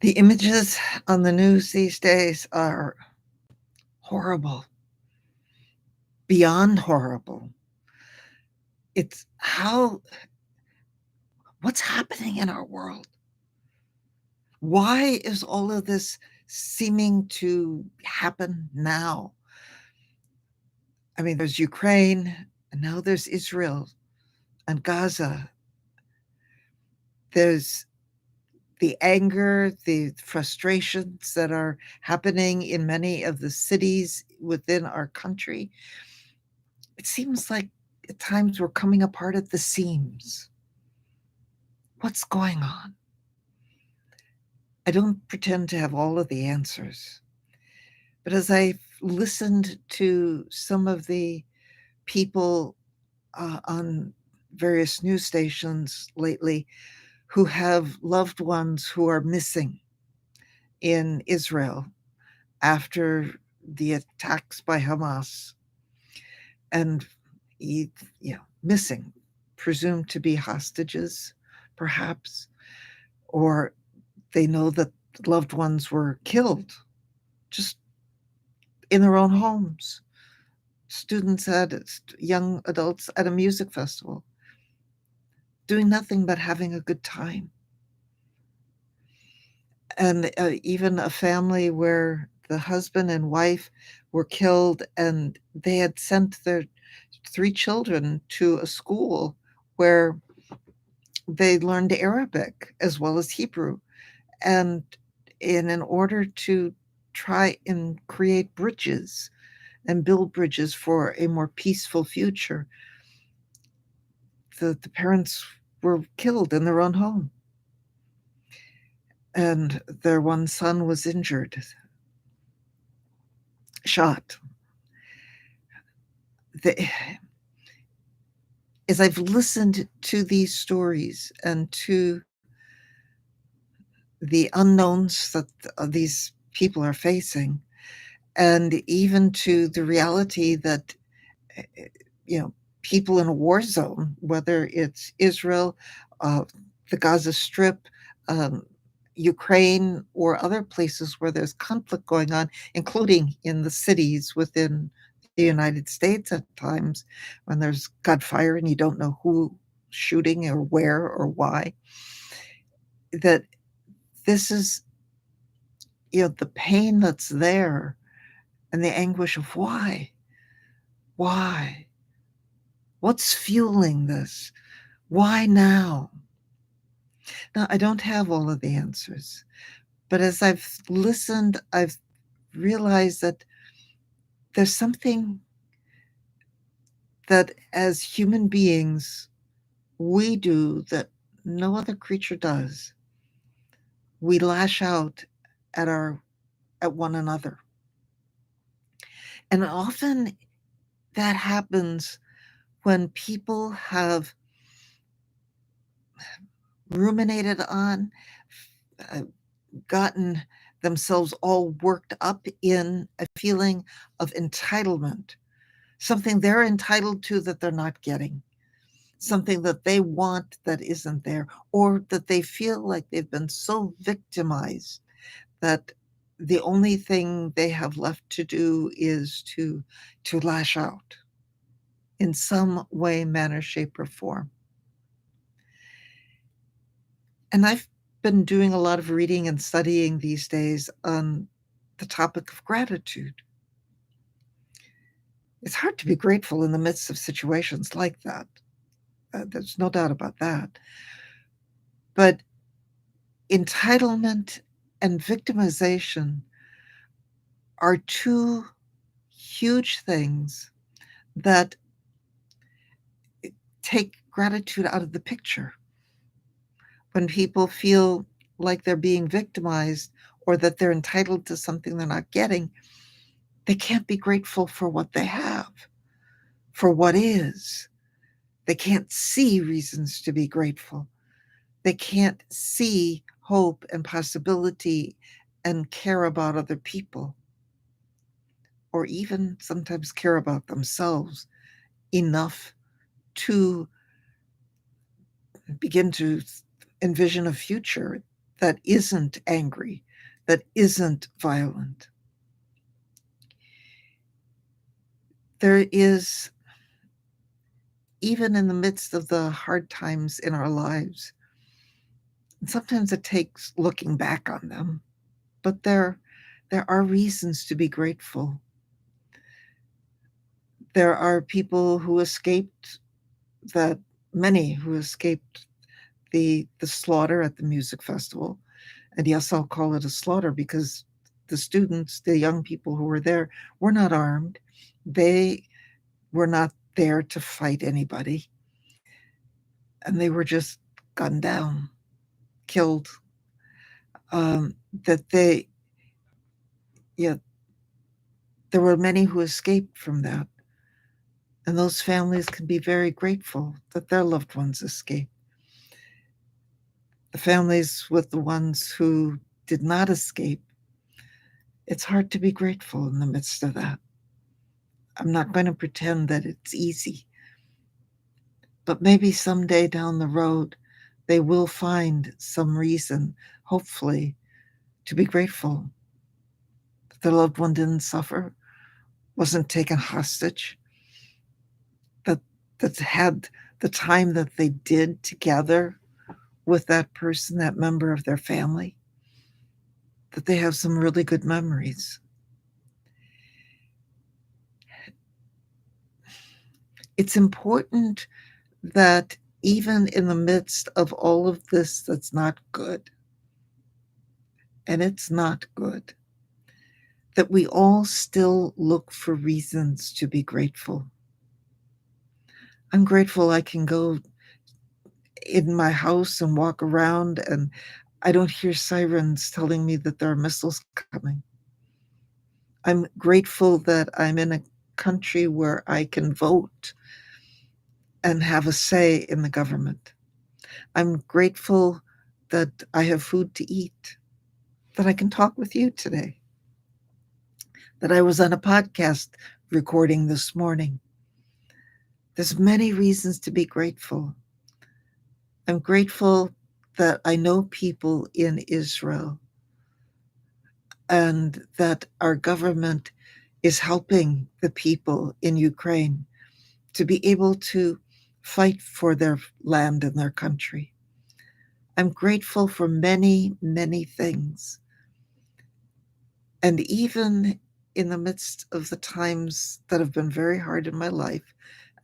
The images on the news these days are horrible, beyond horrible. It's what's happening in our world? Why is all of this seeming to happen now? I mean, there's Ukraine, and now there's Israel and Gaza. There's the anger, the frustrations that are happening in many of the cities within our country. It seems like at times we're coming apart at the seams. What's going on? I don't pretend to have all of the answers, but as I've listened to some of the people on various news stations lately who have loved ones who are missing in Israel after the attacks by Hamas and missing, presumed to be hostages, perhaps, or they know that loved ones were killed just in their own homes. Students young adults at a music festival, doing nothing but having a good time. And even a family where the husband and wife were killed and they had sent their 3 children to a school where they learned Arabic as well as Hebrew. And in order to try and create bridges and build bridges for a more peaceful future, the parents were killed in their own home. And their one son was injured, shot. As I've listened to these stories and to the unknowns that these people are facing, and even to the reality that people in a war zone, whether it's Israel, the Gaza Strip, Ukraine, or other places where there's conflict going on, including in the cities within the United States at times when there's gunfire and you don't know who shooting or where or why, that this is the pain that's there and the anguish of why what's fueling this, why now. I don't have all of the answers, but as I've listened, I've realized that there's something that as human beings we do that no other creature does. We lash out at one another. And often that happens when people have ruminated on, uh, gotten themselves all worked up in a feeling of entitlement, something they're entitled to that they're not getting, something that they want that isn't there, or that they feel like they've been so victimized that the only thing they have left to do is to lash out in some way, manner, shape, or form. And I've been doing a lot of reading and studying these days on the topic of gratitude. It's hard to be grateful in the midst of situations like that. There's no doubt about that. But entitlement and victimization are two huge things that take gratitude out of the picture. When people feel like they're being victimized or that they're entitled to something they're not getting, they can't be grateful for what they have, for what is. They can't see reasons to be grateful. They can't see hope and possibility and care about other people, or even sometimes care about themselves enough to begin to envision a future that isn't angry, that isn't violent. There is, even in the midst of the hard times in our lives, and sometimes it takes looking back on them, but there are reasons to be grateful. There are people who escaped that many who escaped the slaughter at the music festival. And yes, I'll call it a slaughter because the students, the young people who were there, were not armed. They were not there to fight anybody. And they were just gunned down, killed. That they, yeah, there were many who escaped from that. And those families can be very grateful that their loved ones escaped. The families with the ones who did not escape, it's hard to be grateful in the midst of that. I'm not going to pretend that it's easy, but maybe someday down the road, they will find some reason, hopefully, to be grateful that their loved one didn't suffer, wasn't taken hostage, that that had the time that they did together with that person, that member of their family, that they have some really good memories. It's important that even in the midst of all of this that's not good, and it's not good, that we all still look for reasons to be grateful. I'm grateful I can go in my house and walk around and I don't hear sirens telling me that there are missiles coming. I'm grateful that I'm in a country where I can vote and have a say in the government. I'm grateful that I have food to eat, that I can talk with you today, that I was on a podcast recording this morning. There's many reasons to be grateful. I'm grateful that I know people in Israel and that our government is helping the people in Ukraine to be able to fight for their land and their country. I'm grateful for many, many things. And even in the midst of the times that have been very hard in my life,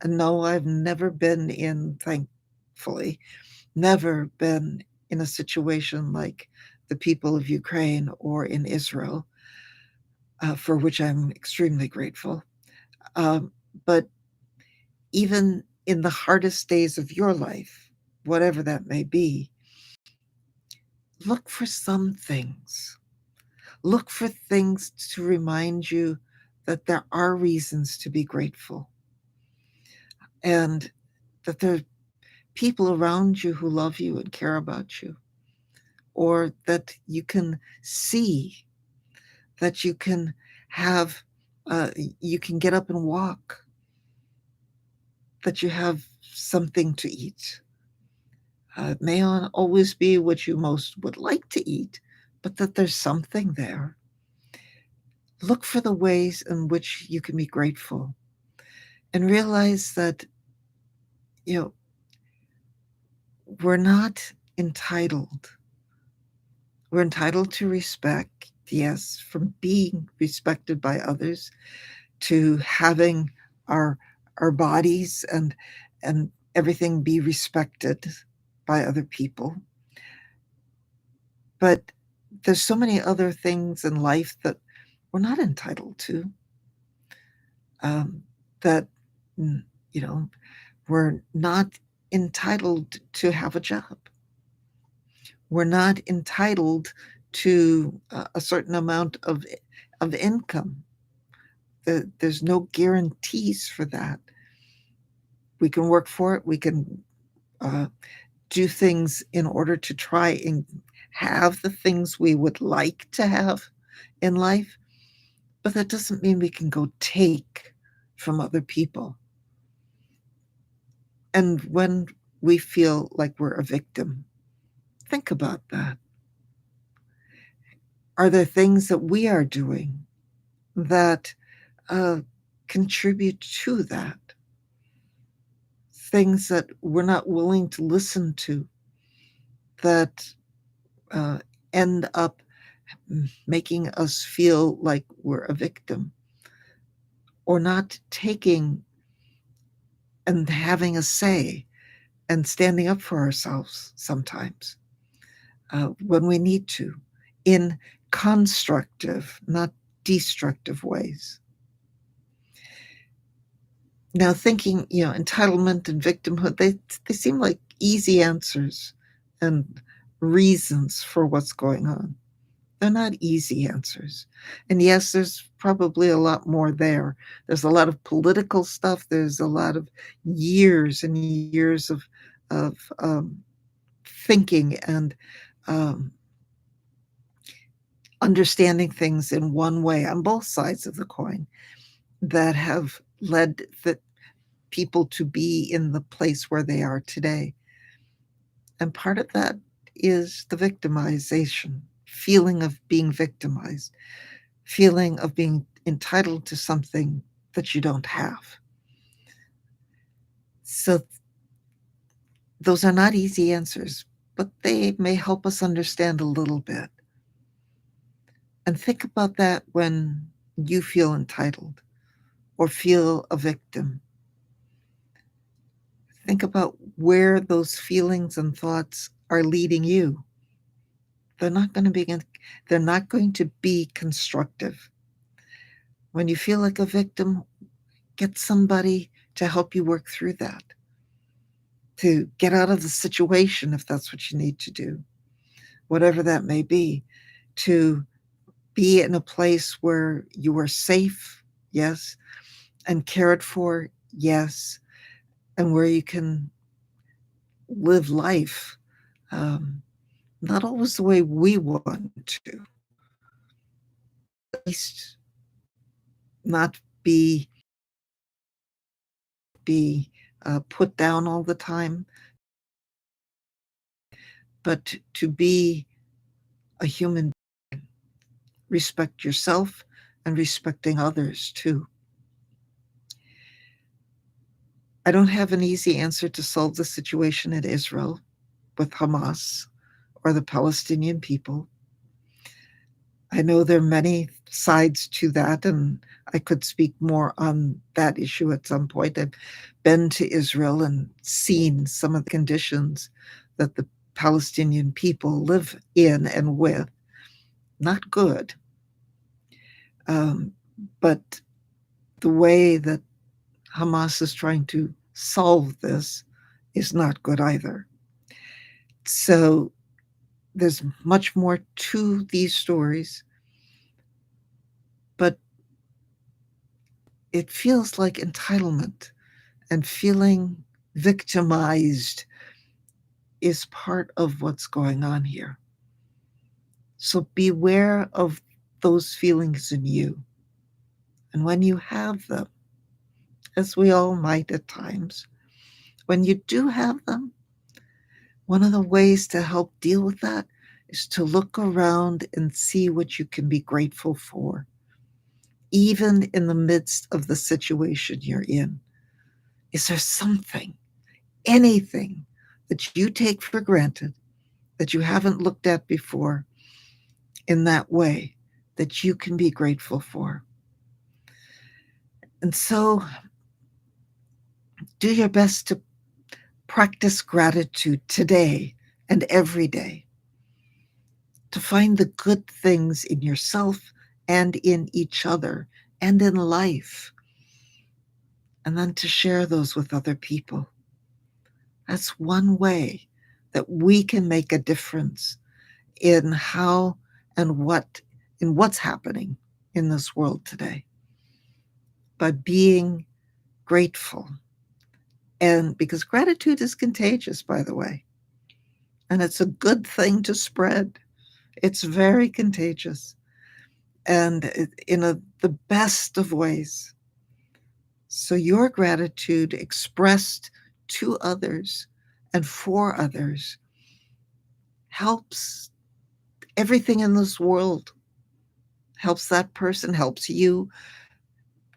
and no, I've never been in, thankfully, never been in a situation like the people of Ukraine or in Israel, for which I'm extremely grateful. Um, but even in the hardest days of your life, whatever that may be, look for some things. Look for things to remind you that there are reasons to be grateful and that there are people around you who love you and care about you, or that you can see, that you can have, you can get up and walk, that you have something to eat. It may not always be what you most would like to eat, but that there's something there. Look for the ways in which you can be grateful and realize that, you know, we're not entitled. We're entitled to respect, yes, from being respected by others, to having our our bodies and everything be respected by other people. But there's so many other things in life that we're not entitled to. That you know, we're not entitled to have a job. We're not entitled to a certain amount of income. There's no guarantees for that. We can work for it. We can uh, do things in order to try and have the things we would like to have in life, but that doesn't mean we can go take from other people. And when we feel like we're a victim, think about that. Are there things that we are doing that uh, contribute to that? Things that we're not willing to listen to that uh, end up making us feel like we're a victim, or not taking and having a say and standing up for ourselves sometimes when we need to, in constructive, not destructive ways. Now, thinking, entitlement and victimhood, they seem like easy answers and reasons for what's going on. They're not easy answers. And yes, there's probably a lot more there. There's a lot of political stuff. There's a lot of years and years of thinking and um, understanding things in one way on both sides of the coin that have led the people to be in the place where they are today. And part of that is the victimization, feeling of being victimized, feeling of being entitled to something that you don't have. So those are not easy answers, but they may help us understand a little bit. And think about that when you feel entitled or feel a victim. Think about where those feelings and thoughts are leading you. They're not going to be they're not going to be constructive. When you feel like a victim, get somebody to help you work through that, to get out of the situation if that's what you need to do, whatever that may be, to be in a place where you are safe, yes, and cared for, yes, and where you can live life, not always the way we want to, at least not be put down all the time, but to be a human, respect yourself and respecting others too. I don't have an easy answer to solve the situation in Israel with Hamas or the Palestinian people. I know there are many sides to that, and I could speak more on that issue at some point. I've been to Israel and seen some of the conditions that the Palestinian people live in and with. Not good. Um, but the way that Hamas is trying to solve this is not good either. So there's much more to these stories, but it feels like entitlement and feeling victimized is part of what's going on here. So beware of those feelings in you. And when you have them, as we all might at times, when you do have them, one of the ways to help deal with that is to look around and see what you can be grateful for, even in the midst of the situation you're in. Is there something, anything that you take for granted that you haven't looked at before in that way that you can be grateful for? And so do your best to practice gratitude today and every day, to find the good things in yourself and in each other and in life, and then to share those with other people. That's one way that we can make a difference in how and what's happening in this world today, by being grateful. And because gratitude is contagious, by the way, and it's a good thing to spread. It's very contagious, and in the best of ways. So your gratitude expressed to others and for others helps everything in this world helps that person, helps you,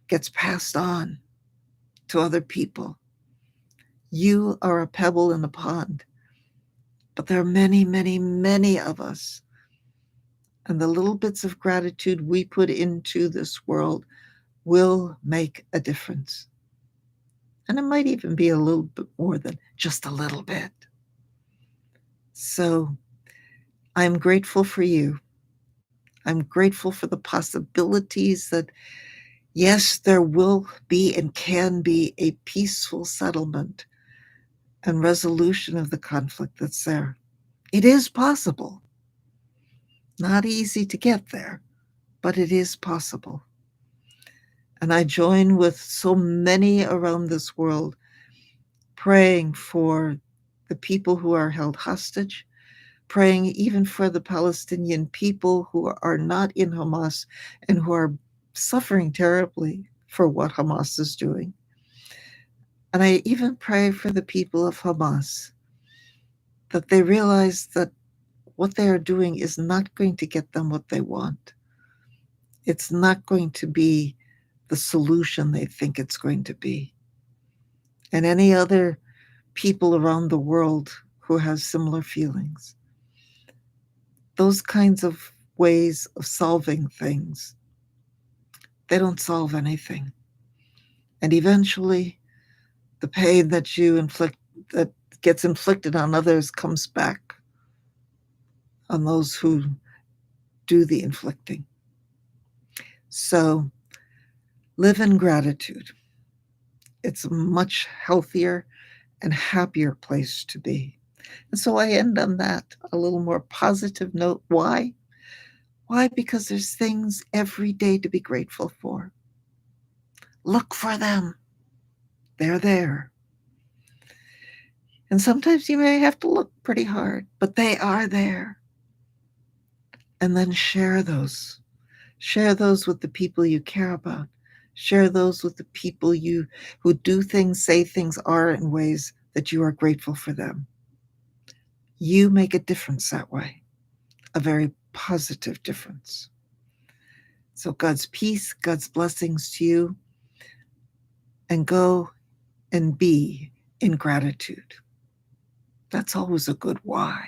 gets passed on to other people. You are a pebble in a pond, but there are many, many, many of us. And the little bits of gratitude we put into this world will make a difference. And it might even be a little bit more than just a little bit. So I'm grateful for you. I'm grateful for the possibilities that, yes, there will be and can be a peaceful settlement and resolution of the conflict that's there. It is possible. Not easy to get there, but it is possible. And I join with so many around this world praying for the people who are held hostage, praying even for the Palestinian people who are not in Hamas and who are suffering terribly for what Hamas is doing. And I even pray for the people of Hamas that they realize that what they are doing is not going to get them what they want. It's not going to be the solution they think it's going to be. And any other people around the world who have similar feelings. Those kinds of ways of solving things, they don't solve anything. And eventually, the pain that you inflict, that gets inflicted on others, comes back on those who do the inflicting. So live in gratitude. It's a much healthier and happier place to be. And so I end on that, a little more positive note. Why? Why? Because there's things every day to be grateful for. Look for them. They're there. And sometimes you may have to look pretty hard, but they are there. And then share those. Share those with the people you care about. Share those with the people you who do things, say things, are in ways that you are grateful for them. You make a difference that way, a very positive difference. So God's peace, God's blessings to you, and go and be in gratitude. That's always a good why.